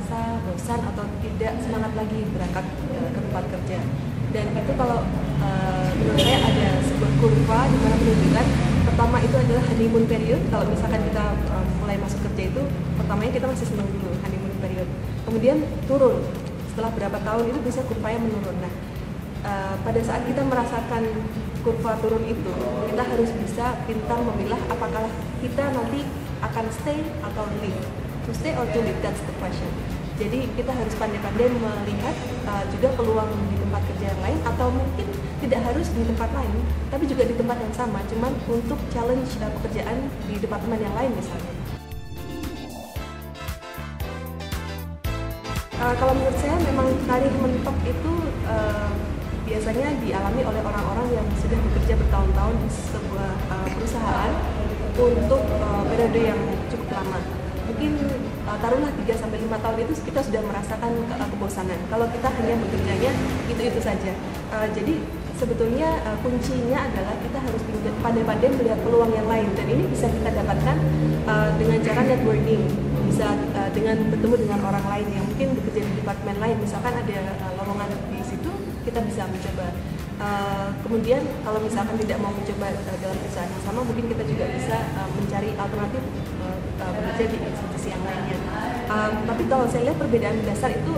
merasa bosan atau tidak semangat lagi berangkat ke tempat kerja. Dan itu kalau menurut saya ada sebuah kurva di mana menunjukkan pertama itu adalah honeymoon period. Kalau misalkan kita mulai masuk kerja itu pertamanya kita masih senang dulu honeymoon period. Kemudian turun setelah berapa tahun itu bisa kurvanya menurun. Nah, pada saat kita merasakan kurva turun itu, kita harus bisa pintar memilah apakah kita nanti akan stay atau leave. To stay or to leave, that's the question. Jadi kita harus pandai-pandai melihat juga peluang di tempat kerja yang lain, atau mungkin tidak harus di tempat lain, tapi juga di tempat yang sama, cuman untuk challenge pekerjaan di departemen yang lain misalnya. Kalau menurut saya memang karir mentok itu biasanya dialami oleh orang-orang yang sudah bekerja bertahun-tahun di sebuah perusahaan untuk periode yang cukup lama. Mungkin taruhlah 3-5 tahun itu kita sudah merasakan kebosanan. Kalau kita hanya bekerjanya itu saja. Jadi sebetulnya kuncinya adalah kita harus pandai-pandai melihat peluang yang lain, dan ini bisa kita dapatkan dengan cara networking, bisa dengan bertemu dengan orang lain yang mungkin bekerja di departemen lain. Misalkan ada lowongan di situ, kita bisa mencoba. Kemudian kalau misalkan tidak mau mencoba dalam perusahaan yang sama, mungkin kita juga bisa mencari alternatif bekerja di institusi yang lainnya. Tapi kalau saya lihat perbedaan dasar itu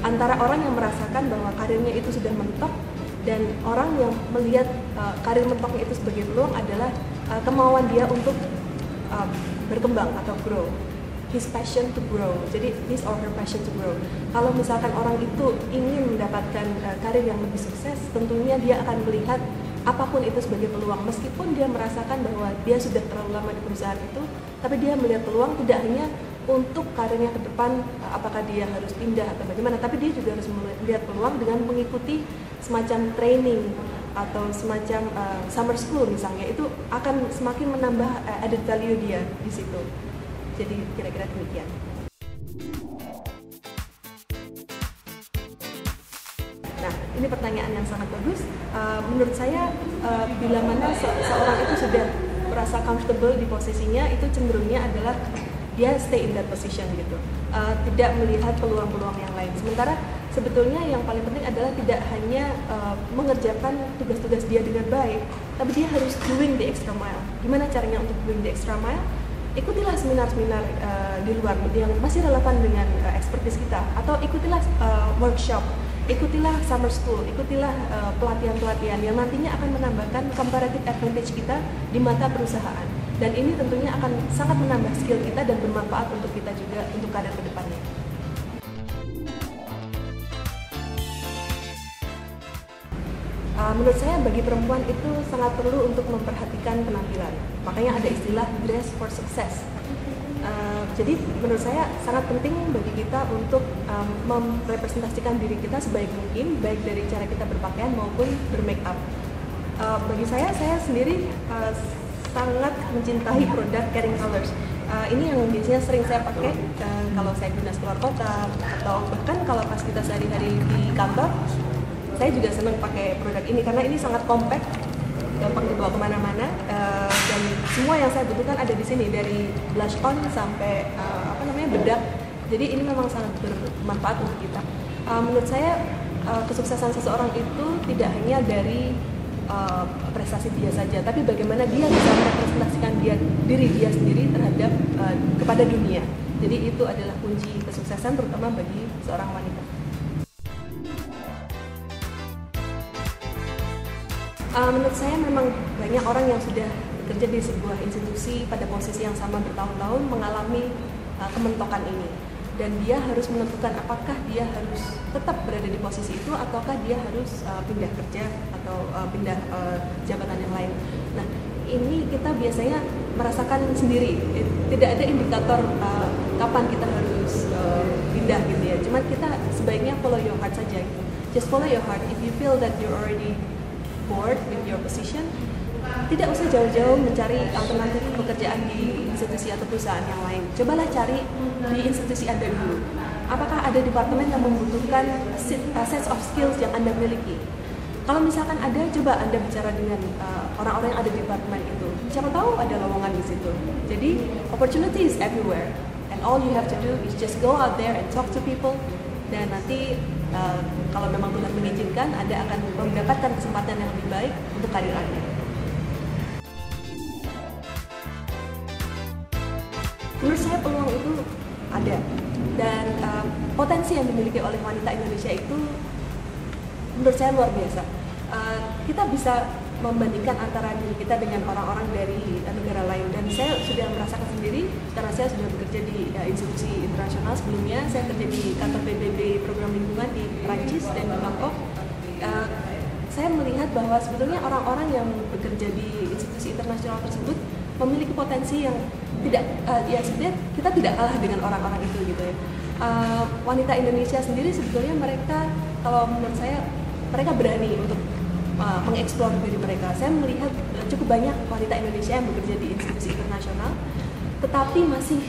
antara orang yang merasakan bahwa karirnya itu sudah mentok dan orang yang melihat karir mentoknya itu sebagai peluang adalah kemauan dia untuk berkembang atau grow. His passion to grow, jadi his or her passion to grow. Kalau misalkan orang itu ingin mendapatkan karir yang lebih sukses, tentunya dia akan melihat apapun itu sebagai peluang. Meskipun dia merasakan bahwa dia sudah terlalu lama di perusahaan itu, tapi dia melihat peluang tidak hanya untuk karirnya ke depan, apakah dia harus pindah atau bagaimana, tapi dia juga harus melihat peluang dengan mengikuti semacam training atau semacam summer school misalnya. Itu akan semakin menambah added value dia di situ. Jadi kira-kira demikian. Nah, ini pertanyaan yang sangat bagus. Menurut saya, bila mana seorang itu sudah merasa comfortable di posisinya, itu cenderungnya adalah dia stay in that position gitu. Tidak melihat peluang-peluang yang lain. Sementara sebetulnya yang paling penting adalah tidak hanya mengerjakan tugas-tugas dia dengan baik, tapi dia harus doing the extra mile. Gimana caranya untuk doing the extra mile? Ikutilah seminar-seminar di luar yang masih relevan dengan expertise kita, atau ikutilah workshop, ikutilah summer school, ikutilah pelatihan-pelatihan yang nantinya akan menambahkan comparative advantage kita di mata perusahaan. Dan ini tentunya akan sangat menambah skill kita dan bermanfaat untuk kita juga untuk karir ke depannya. Menurut saya bagi perempuan itu sangat perlu untuk memperhatikan penampilan. Makanya ada istilah dress for success. Jadi menurut saya sangat penting bagi kita untuk merepresentasikan diri kita sebaik mungkin, baik dari cara kita berpakaian maupun bermake up. Bagi saya sendiri sangat mencintai produk Kering Colors. Ini yang biasanya sering saya pakai kalau saya dinas keluar kota, atau bahkan kalau pas kita sehari-hari di kantor. Saya juga senang pakai produk ini karena ini sangat compact, gampang dibawa kemana-mana, dan semua yang saya butuhkan ada di sini, dari blush on sampai bedak. Jadi ini memang sangat bermanfaat untuk kita. Menurut saya kesuksesan seseorang itu tidak hanya dari prestasi dia saja, tapi bagaimana dia bisa merepresentasikan diri dia sendiri terhadap kepada dunia. Jadi itu adalah kunci kesuksesan terutama bagi seorang wanita. Menurut saya memang banyak orang yang sudah bekerja di sebuah institusi pada posisi yang sama bertahun-tahun mengalami kementokan ini, dan dia harus menentukan apakah dia harus tetap berada di posisi itu ataukah dia harus pindah kerja atau pindah jabatan yang lain. Nah, ini kita biasanya merasakan sendiri, tidak ada indikator kapan kita harus pindah gitu ya. Cuma kita sebaiknya follow your heart saja gitu. Just follow your heart. If you feel that you're already bored with your position, tidak usah jauh-jauh mencari alternatif pekerjaan di institusi atau perusahaan yang lain. Cobalah cari di institusi Anda dulu. Apakah ada departemen yang membutuhkan sense of skills yang Anda miliki? Kalau misalkan ada, coba Anda bicara dengan orang-orang yang ada di departemen itu. Siapa tahu ada lowongan di situ. Jadi opportunity is everywhere, and all you have to do is just go out there and talk to people, dan nanti kalau memang Tuhan mengizinkan, Anda akan mendapatkan kesempatan yang lebih baik untuk karir Anda. Menurut saya peluang itu ada, dan potensi yang dimiliki oleh wanita Indonesia itu menurut saya luar biasa. Kita bisa membandingkan antara diri kita dengan orang-orang dari negara lain, dan saya sudah merasakan sendiri karena saya sudah bekerja di institusi internasional sebelumnya. Saya kerja di kantor PBB program lingkungan di Prancis dan di Bangkok. Saya melihat bahwa sebetulnya orang-orang yang bekerja di institusi internasional tersebut memiliki potensi yang tidak, sebenarnya kita tidak kalah dengan orang-orang itu gitu ya. Wanita Indonesia sendiri sebetulnya mereka, kalau menurut saya, mereka berani untuk mengeksplor diri mereka. Saya melihat cukup banyak wanita Indonesia yang bekerja di institusi internasional, tetapi masih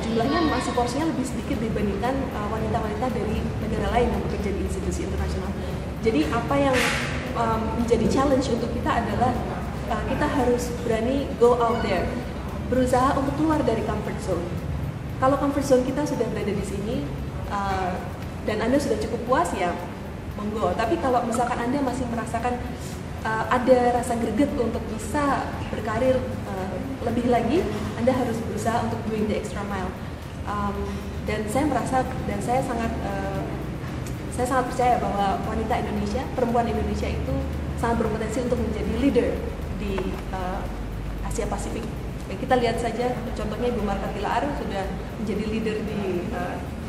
jumlahnya masih porsinya lebih sedikit dibandingkan wanita-wanita dari negara lain yang bekerja di institusi internasional. Jadi apa yang menjadi challenge untuk kita adalah kita harus berani go out there, berusaha untuk keluar dari comfort zone. Kalau comfort zone kita sudah berada di sini dan Anda sudah cukup puas, ya monggo. Tapi kalau misalkan Anda masih merasakan ada rasa greget untuk bisa berkarir lebih lagi, Anda harus berusaha untuk doing the extra mile. Dan saya merasa, dan saya sangat percaya bahwa wanita Indonesia, perempuan Indonesia itu sangat berpotensi untuk menjadi leader di Asia Pasifik. Kita lihat saja contohnya Ibu Marta Tilaar sudah menjadi leader di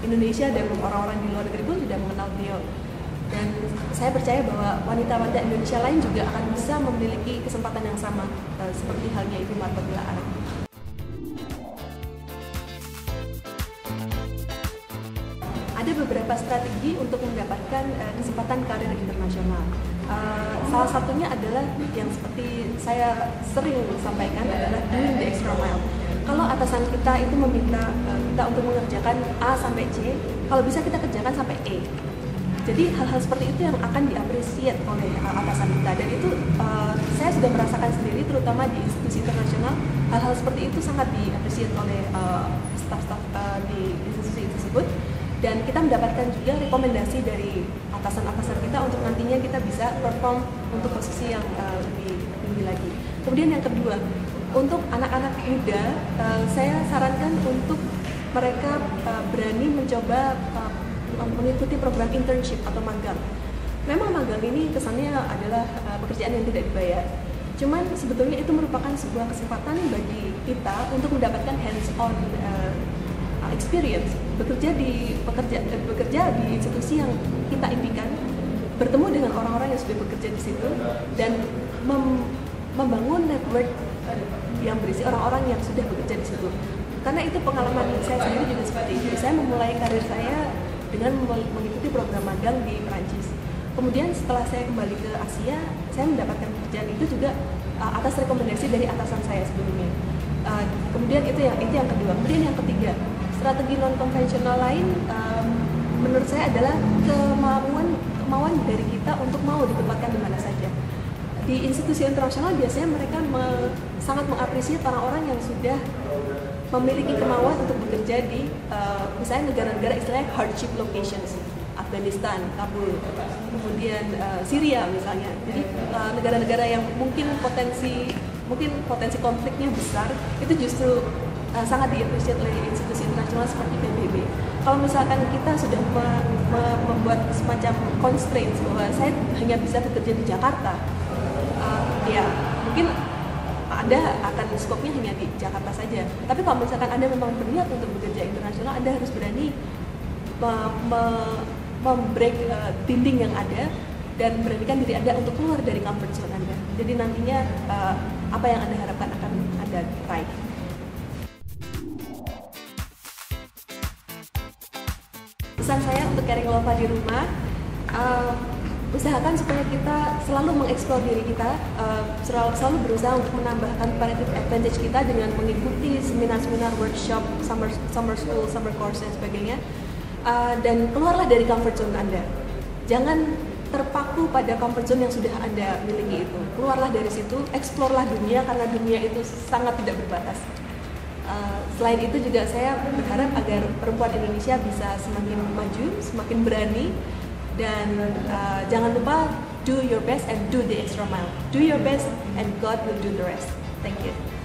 Indonesia, dan orang-orang di luar negeri pun sudah mengenal beliau. Dan saya percaya bahwa wanita-wanita Indonesia lain juga akan bisa memiliki kesempatan yang sama seperti halnya Ibu Marta Tilaar. Ada beberapa strategi untuk mendapatkan kesempatan karir internasional. Salah satunya adalah yang seperti saya sering sampaikan adalah doing the extra mile. Kalau atasan kita itu meminta kita untuk mengerjakan A sampai C, kalau bisa kita kerjakan sampai E. Jadi hal-hal seperti itu yang akan diapresiasi oleh atasan kita, dan itu saya sudah merasakan sendiri, terutama di institusi internasional, hal-hal seperti itu sangat diapresiasi oleh staf-staf di institusi tersebut, dan kita mendapatkan juga rekomendasi dari atasan-atasan kita untuk nantinya kita bisa perform untuk posisi yang lebih tinggi lagi. Kemudian yang kedua, untuk anak-anak muda, saya sarankan untuk mereka berani mencoba mengikuti program internship atau magang. Memang magang ini kesannya adalah pekerjaan yang tidak dibayar. Cuman sebetulnya itu merupakan sebuah kesempatan bagi kita untuk mendapatkan hands-on experience, bekerja di institusi yang kita impikan, bertemu dengan orang-orang yang sudah bekerja di situ, dan membangun network yang berisi orang-orang yang sudah bekerja di situ. Karena itu pengalaman saya sendiri juga seperti itu. Saya memulai karir saya dengan mengikuti program magang di Perancis. Kemudian setelah saya kembali ke Asia, saya mendapatkan pekerjaan itu juga atas rekomendasi dari atasan saya sebelumnya. Kemudian itu yang kedua. Kemudian yang ketiga, strategi non konvensional lain menurut saya adalah kemauan dari kita untuk mau ditempatkan di mana saja. Di institusi internasional biasanya mereka sangat mengapresiasi orang-orang yang sudah memiliki kemauan untuk bekerja di misalnya negara-negara istilahnya hardship locations, Afghanistan, Kabul, kemudian Syria misalnya. Jadi negara-negara yang mungkin potensi konfliknya besar, itu justru sangat diapresiasi oleh institusi internasional seperti PBB. Kalau misalkan kita sudah membuat semacam constraints bahwa saya hanya bisa bekerja di Jakarta, ya mungkin Anda akan skopnya hanya di Jakarta saja. Tapi kalau misalkan Anda memang berniat untuk bekerja internasional, Anda harus berani membreak dinding yang ada dan beranikan diri Anda untuk keluar dari comfort zone Anda. Jadi nantinya apa yang Anda harapkan akan Anda raih. Pesan saya untuk Caring Lova di rumah, usahakan supaya kita selalu mengeksplor diri kita, selalu berusaha untuk menambahkan comparative advantage kita dengan mengikuti seminar-seminar, workshop, summer school, summer course dan sebagainya, dan keluarlah dari comfort zone Anda. Jangan terpaku pada comfort zone yang sudah Anda miliki itu. Keluarlah dari situ, eksplorlah dunia, karena dunia itu sangat tidak berbatas. Selain itu juga saya berharap agar perempuan Indonesia bisa semakin maju, semakin berani, dan jangan lupa do your best and do the extra mile. Do your best and God will do the rest. Thank you.